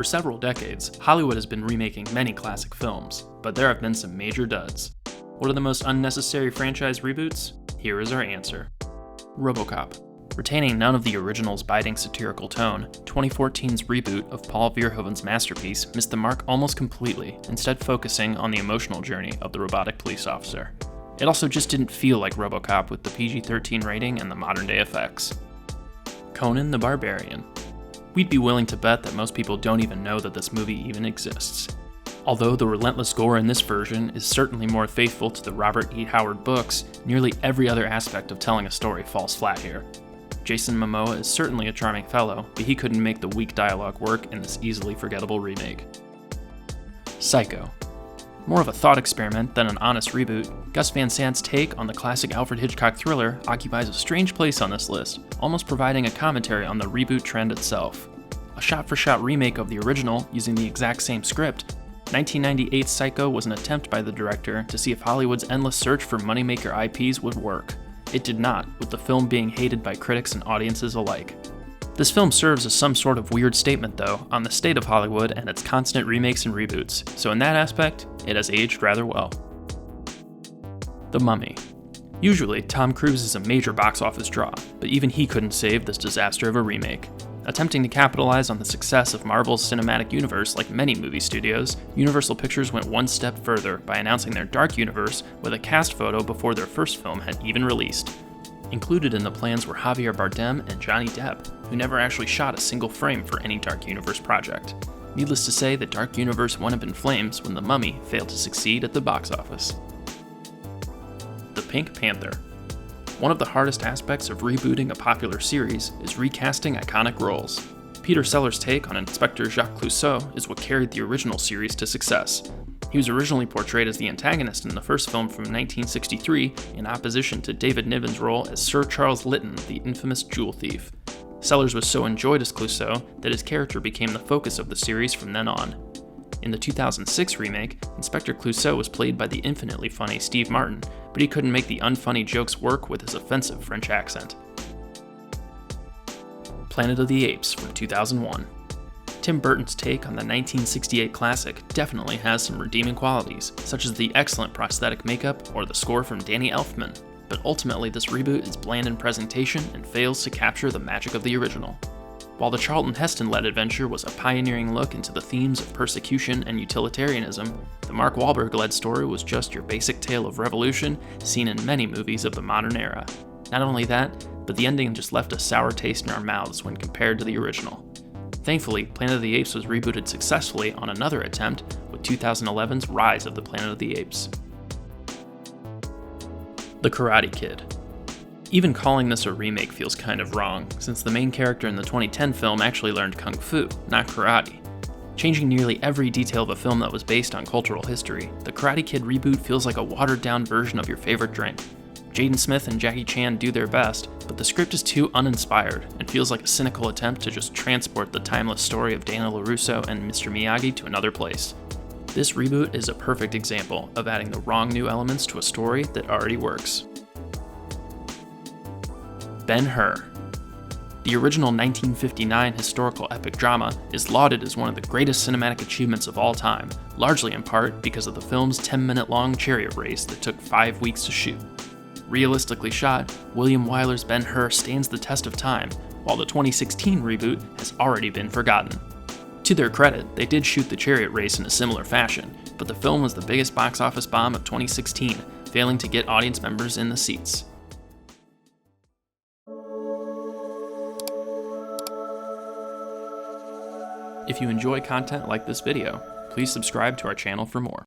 For several decades, Hollywood has been remaking many classic films, but there have been some major duds. What are the most unnecessary franchise reboots? Here is our answer. Robocop. Retaining none of the original's biting satirical tone, 2014's reboot of Paul Verhoeven's masterpiece missed the mark almost completely, instead focusing on the emotional journey of the robotic police officer. It also just didn't feel like Robocop with the PG-13 rating and the modern-day effects. Conan the Barbarian. We'd be willing to bet that most people don't even know that this movie even exists. Although the relentless gore in this version is certainly more faithful to the Robert E. Howard books, nearly every other aspect of telling a story falls flat here. Jason Momoa is certainly a charming fellow, but he couldn't make the weak dialogue work in this easily forgettable remake. Psycho. More of a thought experiment than an honest reboot, Gus Van Sant's take on the classic Alfred Hitchcock thriller occupies a strange place on this list, almost providing a commentary on the reboot trend itself. A shot-for-shot remake of the original using the exact same script, 1998's Psycho was an attempt by the director to see if Hollywood's endless search for moneymaker IPs would work. It did not, with the film being hated by critics and audiences alike. This film serves as some sort of weird statement, though, on the state of Hollywood and its constant remakes and reboots, so in that aspect, it has aged rather well. The Mummy. Usually, Tom Cruise is a major box office draw, but even he couldn't save this disaster of a remake. Attempting to capitalize on the success of Marvel's cinematic universe like many movie studios, Universal Pictures went one step further by announcing their Dark Universe with a cast photo before their first film had even released. Included in the plans were Javier Bardem and Johnny Depp, who never actually shot a single frame for any Dark Universe project. Needless to say, the Dark Universe went up in flames when The Mummy failed to succeed at the box office. The Pink Panther. One of the hardest aspects of rebooting a popular series is recasting iconic roles. Peter Sellers' take on Inspector Jacques Clouseau is what carried the original series to success. He was originally portrayed as the antagonist in the first film from 1963 in opposition to David Niven's role as Sir Charles Lytton, the infamous jewel thief. Sellers was so enjoyed as Clouseau that his character became the focus of the series from then on. In the 2006 remake, Inspector Clouseau was played by the infinitely funny Steve Martin, but he couldn't make the unfunny jokes work with his offensive French accent. Planet of the Apes from 2001. Tim Burton's take on the 1968 classic definitely has some redeeming qualities, such as the excellent prosthetic makeup or the score from Danny Elfman, but ultimately this reboot is bland in presentation and fails to capture the magic of the original. While the Charlton Heston-led adventure was a pioneering look into the themes of persecution and utilitarianism, the Mark Wahlberg-led story was just your basic tale of revolution seen in many movies of the modern era. Not only that, but the ending just left a sour taste in our mouths when compared to the original. Thankfully, Planet of the Apes was rebooted successfully on another attempt with 2011's Rise of the Planet of the Apes. The Karate Kid. Even calling this a remake feels kind of wrong, since the main character in the 2010 film actually learned kung fu, not karate. Changing nearly every detail of a film that was based on cultural history, the Karate Kid reboot feels like a watered-down version of your favorite drink. Jaden Smith and Jackie Chan do their best, but the script is too uninspired and feels like a cynical attempt to just transport the timeless story of Dana LaRusso and Mr. Miyagi to another place. This reboot is a perfect example of adding the wrong new elements to a story that already works. Ben-Hur. The original 1959 historical epic drama is lauded as one of the greatest cinematic achievements of all time, largely in part because of the film's 10-minute-long chariot race that took 5 weeks to shoot. Realistically shot, William Wyler's Ben-Hur stands the test of time, while the 2016 reboot has already been forgotten. To their credit, they did shoot the chariot race in a similar fashion, but the film was the biggest box office bomb of 2016, failing to get audience members in the seats. If you enjoy content like this video, please subscribe to our channel for more.